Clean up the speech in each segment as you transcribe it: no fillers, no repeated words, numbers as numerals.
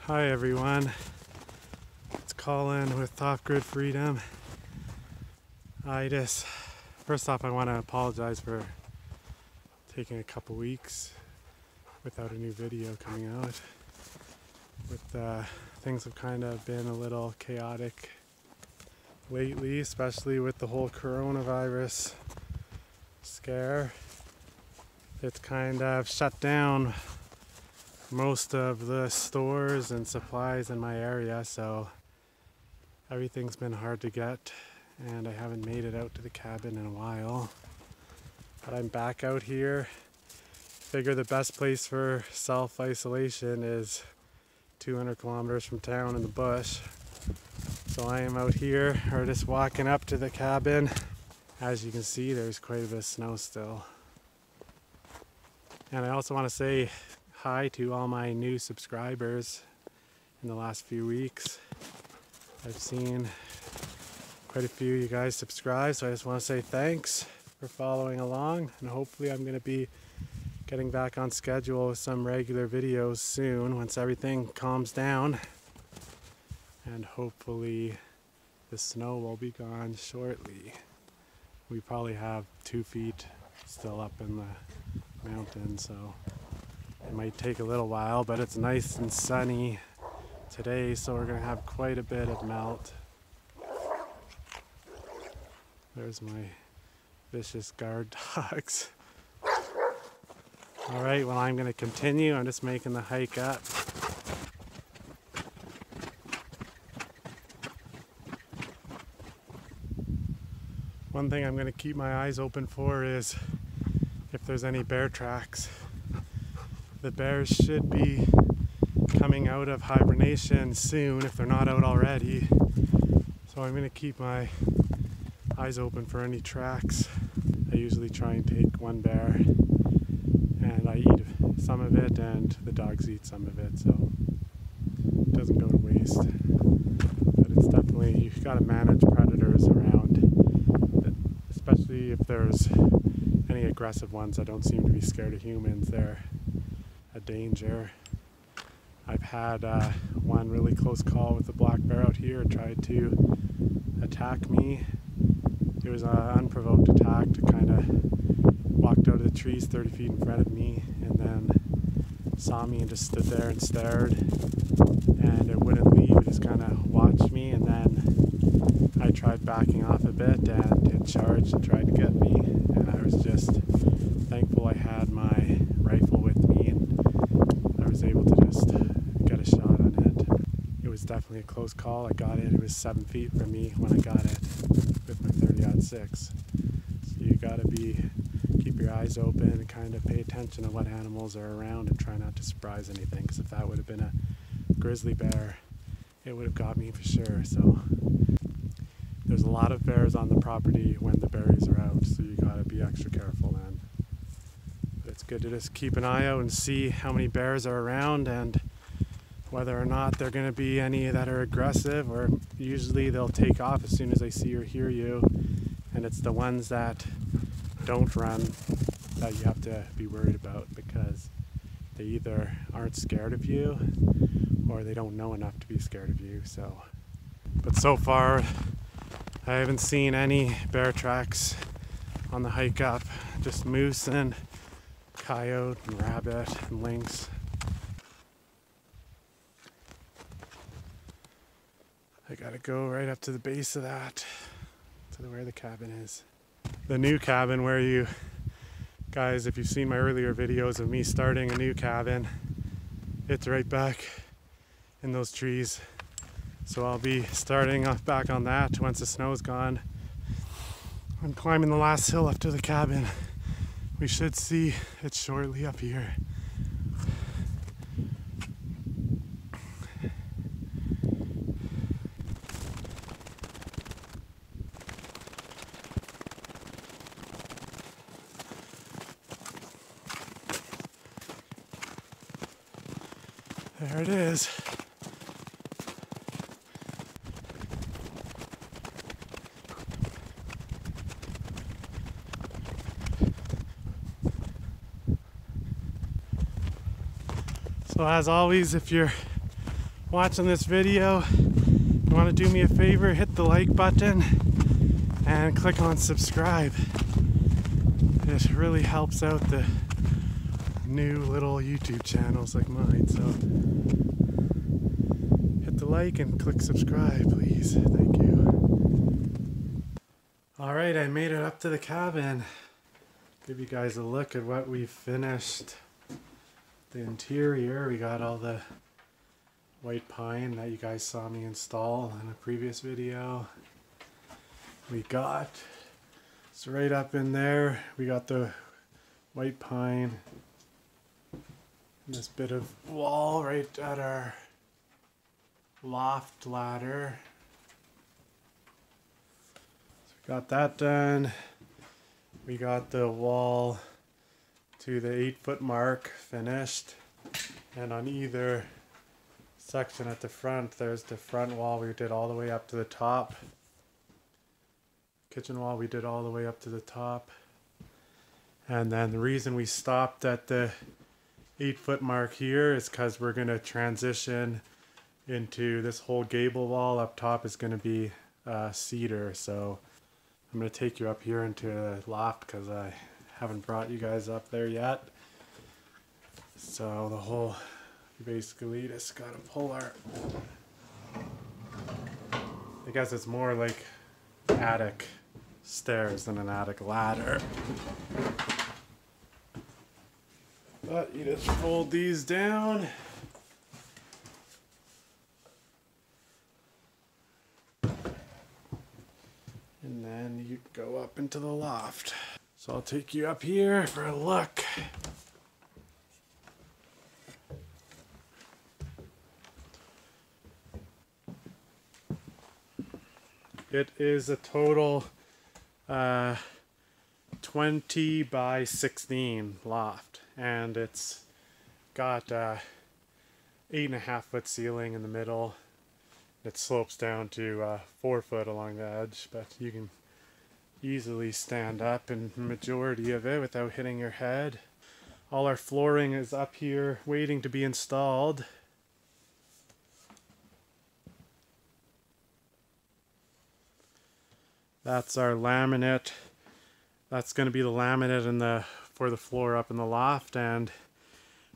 Hi everyone, it's Colin with Off Grid Freedom. First off, I want to apologize for taking a couple weeks without a new video coming out. Things have kind of been a little chaotic lately, especially with the whole coronavirus scare. It's kind of shut down most of the stores and supplies in my area, so everything's been hard to get and I haven't made it out to the cabin in a while. But I'm back out here. Figure the best place for self-isolation is 200 kilometers from town in the bush. So I am out here, or just walking up to the cabin. As you can see, there's quite a bit of snow still. And I also want to say hi to all my new subscribers in the last few weeks. I've seen quite a few of you guys subscribe, so I just want to say thanks for following along, and hopefully I'm going to be getting back on schedule with some regular videos soon once everything calms down, and hopefully the snow will be gone shortly. We probably have 2 feet still up in the mountain, so it might take a little while, but it's nice and sunny today, so we're going to have quite a bit of melt. There's my vicious guard dogs. Alright, well, I'm going to continue. I'm just making the hike up. One thing I'm going to keep my eyes open for is if there's any bear tracks. The bears should be coming out of hibernation soon if they're not out already. So I'm going to keep my eyes open for any tracks. I usually try and take one bear and I eat some of it and the dogs eat some of it, so it doesn't go to waste. But it's definitely, you've got to manage predators around, especially if there's any aggressive ones that don't seem to be scared of humans. They're a danger. I've had one really close call with a black bear out here. It tried to attack me. It was an unprovoked attack. To kind of walked out of the trees 30 feet in front of me and then saw me and just stood there and stared, and it wouldn't leave. It just kind of watched me, and then I tried backing off a bit and it charged and tried to get me, and I was just thankful I had my rifle with me and I was able to just get a shot on it. It was definitely a close call. I got it. It was 7 feet from me when I got it with my 30-06. So you gotta keep your eyes open and kind of pay attention to what animals are around and try not to surprise anything, because if that would have been a grizzly bear, it would have got me for sure. So there's a lot of bears on the property when the berries are out, so you gotta be extra careful then. But it's good to just keep an eye out and see how many bears are around and whether or not there are going to be any that are aggressive, or usually they'll take off as soon as they see or hear you, and it's the ones that don't run that you have to be worried about, because they either aren't scared of you or they don't know enough to be scared of you. So, but so far I haven't seen any bear tracks on the hike up, just moose and coyote and rabbit and lynx. I gotta go right up to the base of that, to where the cabin is. The new cabin, where you guys, if you've seen my earlier videos of me starting a new cabin, it's right back in those trees. So I'll be starting off back on that once the snow's gone. I'm climbing the last hill up to the cabin. We should see it shortly up here. There it is. So as always, if you're watching this video, you want to do me a favor, hit the like button and click on subscribe. It really helps out the new little YouTube channels like mine. So hit the like and click subscribe, please. Thank you. Alright, I made it up to the cabin. Give you guys a look at what we finished. The interior, we got all the white pine that you guys saw me install in a previous video. We got, it's right up in there, we got the white pine. And this bit of wall right at our loft ladder. So we got that done. We got the wall to the 8-foot mark finished, and on either section at the front, there's the front wall we did all the way up to the top. Kitchen wall we did all the way up to the top. And then the reason we stopped at the 8-foot mark here is because we're going to transition into this whole gable wall up top is going to be cedar. So I'm going to take you up here into the loft because I haven't brought you guys up there yet. So the whole, basically just got to pull our, I guess it's more like attic stairs than an attic ladder. But you just fold these down. And then you go up into the loft. So I'll take you up here for a look. It is a total 20 by 16 loft, and it's got 8.5-foot ceiling in the middle. It slopes down to 4 foot along the edge, but you can easily stand up in the majority of it without hitting your head. All our flooring is up here waiting to be installed. That's our laminate. That's going to be the laminate for the floor up in the loft, and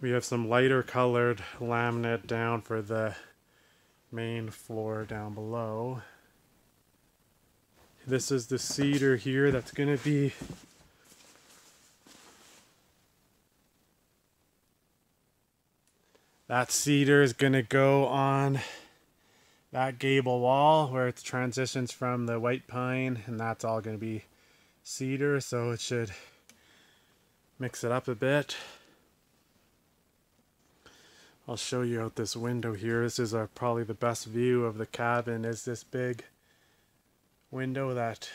we have some lighter colored laminate down for the main floor down below. This is the cedar here that's going to be that cedar is going to go on that gable wall where it transitions from the white pine, and that's all going to be cedar, so it should mix it up a bit. I'll show you out this window here. This is probably the best view of the cabin, is this big window that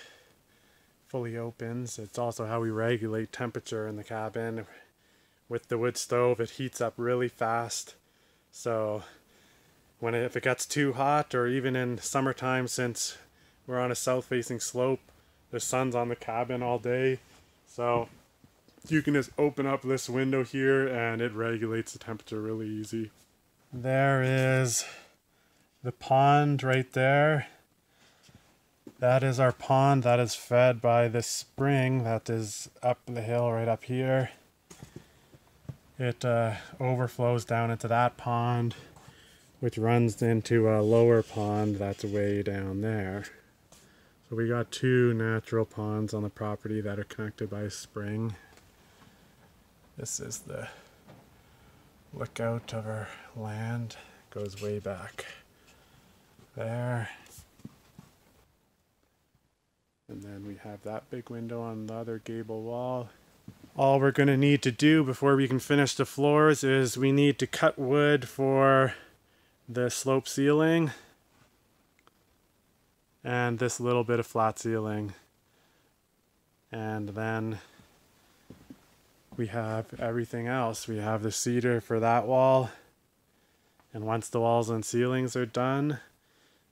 fully opens. It's also how we regulate temperature in the cabin. With the wood stove, it heats up really fast, so if it gets too hot, or even in summertime, since we're on a south facing slope, the sun's on the cabin all day, so you can just open up this window here and it regulates the temperature really easy. There is the pond right there. That is our pond that is fed by this spring that is up the hill right up here. It overflows down into that pond, which runs into a lower pond that's way down there. So we got 2 natural ponds on the property that are connected by a spring. This is the lookout of our land. It goes way back there. And then we have that big window on the other gable wall. All we're going to need to do before we can finish the floors is we need to cut wood for the slope ceiling and this little bit of flat ceiling, and then we have everything else. We have the cedar for that wall, and once the walls and ceilings are done,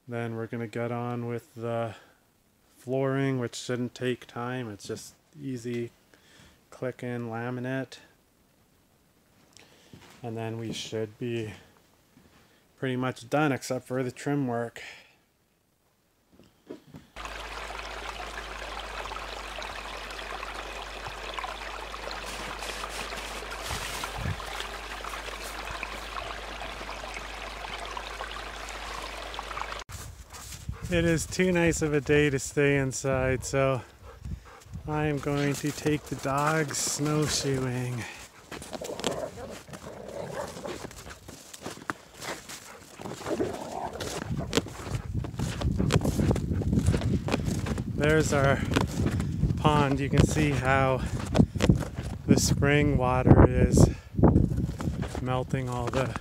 then we're going to get on with the flooring, which shouldn't take time. It's just easy click in laminate, and then we should be pretty much done except for the trim work. It is too nice of a day to stay inside, so I am going to take the dogs snowshoeing. There's our pond. You can see how the spring water is melting all the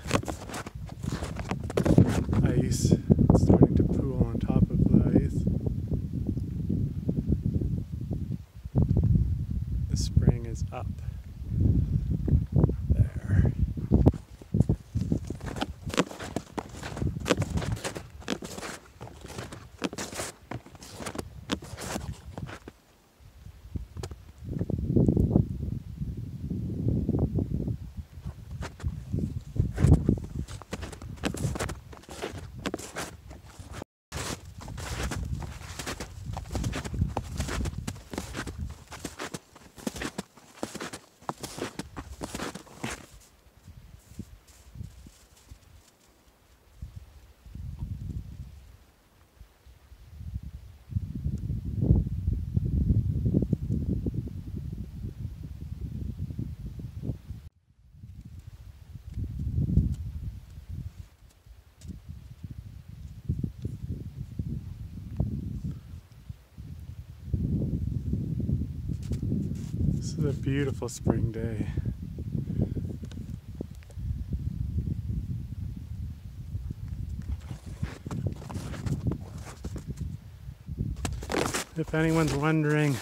ice. It's starting to pool on top of the ice. The spring is up there. This is a beautiful spring day. If anyone's wondering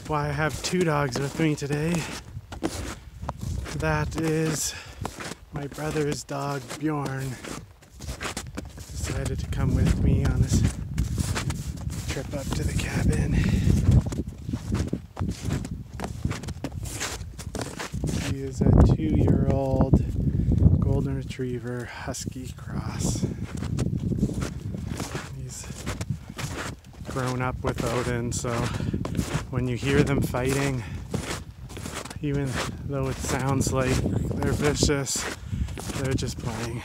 why I have two dogs with me today, that is my brother's dog Bjorn. Decided to come with me on this trip up to the cabin. He is a 2-year-old golden retriever husky cross. He's grown up with Odin, so when you hear them fighting, even though it sounds like they're vicious, they're just playing.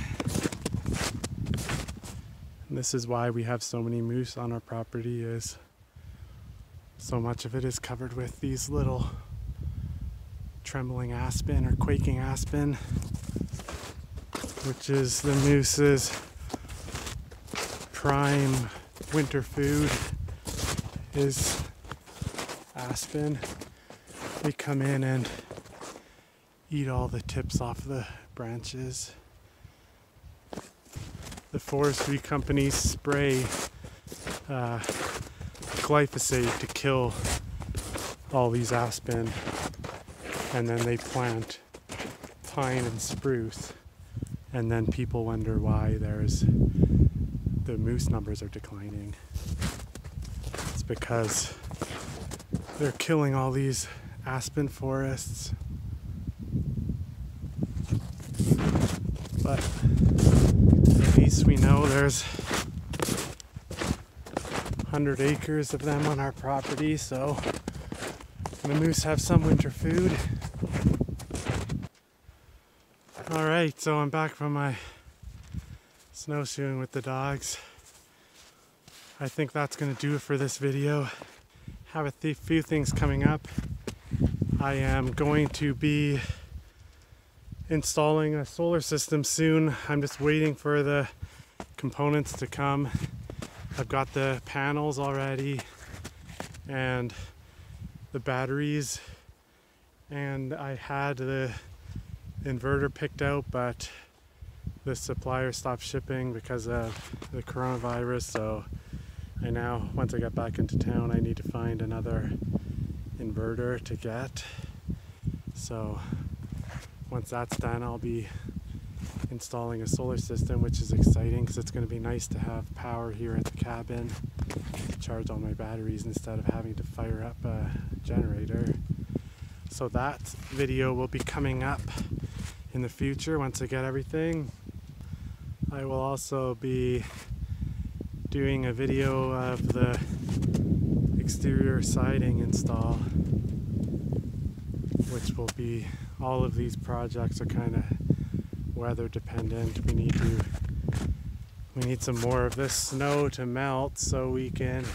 And this is why we have so many moose on our property, is so much of it is covered with these little trembling aspen or quaking aspen, which is the moose's prime winter food, is aspen. They come in and eat all the tips off the branches. The forestry companies spray glyphosate to kill all these aspen, and then they plant pine and spruce, and then people wonder why the moose numbers are declining. It's because they're killing all these aspen forests. But at least we know there's 100 acres of them on our property, so the moose have some winter food. Alright, so I'm back from my snowshoeing with the dogs. I think that's going to do it for this video. Have a few things coming up. I am going to be installing a solar system soon. I'm just waiting for the components to come. I've got the panels already and the batteries, and I had the inverter picked out, but the supplier stopped shipping because of the coronavirus. So I now, once I get back into town, I need to find another inverter to get. So once that's done, I'll be installing a solar system, which is exciting because it's going to be nice to have power here at the cabin to charge all my batteries instead of having to fire up a generator. So that video will be coming up in the future, once I get everything, I will also be doing a video of the exterior siding install, which will be, all of these projects are kind of weather dependent. We need some more of this snow to melt so we can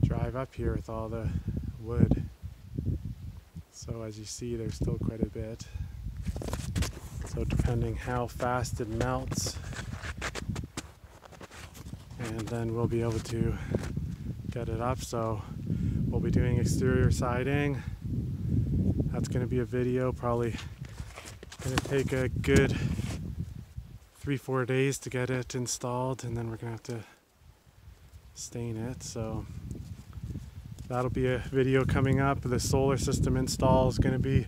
drive up here with all the wood. So as you see, there's still quite a bit. So depending how fast it melts, and then we'll be able to get it up. So we'll be doing exterior siding. That's going to be a video, probably going to take a good 3-4 days to get it installed, and then we're going to have to stain it. So that'll be a video coming up. The solar system install is going to be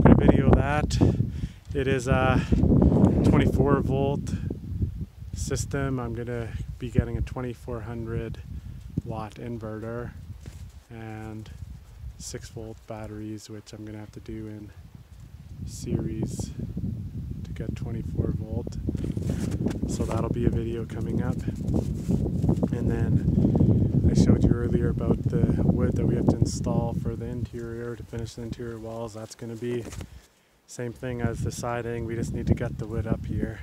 a video of that. It is a 24 volt system. I'm going to be getting a 2400 watt inverter and 6 volt batteries, which I'm going to have to do in series to get 24 volt. So that'll be a video coming up. And then I showed you earlier about the wood that we have to install for the interior to finish the interior walls. That's going to be same thing as the siding. We just need to get the wood up here.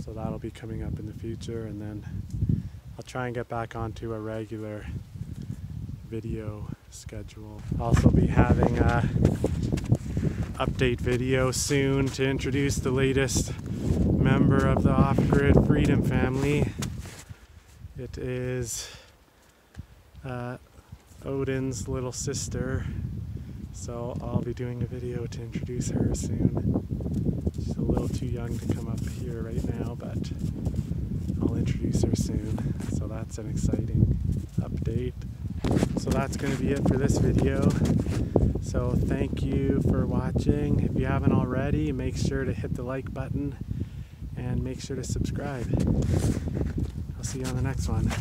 So that'll be coming up in the future, and then I'll try and get back onto a regular video schedule. Also be having a update video soon to introduce the latest member of the Off-Grid Freedom family. It is Odin's little sister, so I'll be doing a video to introduce her soon. She's a little too young to come up here right now, but I'll introduce her soon. So that's an exciting update. So that's going to be it for this video. So thank you for watching. If you haven't already, make sure to hit the like button and make sure to subscribe. I'll see you on the next one.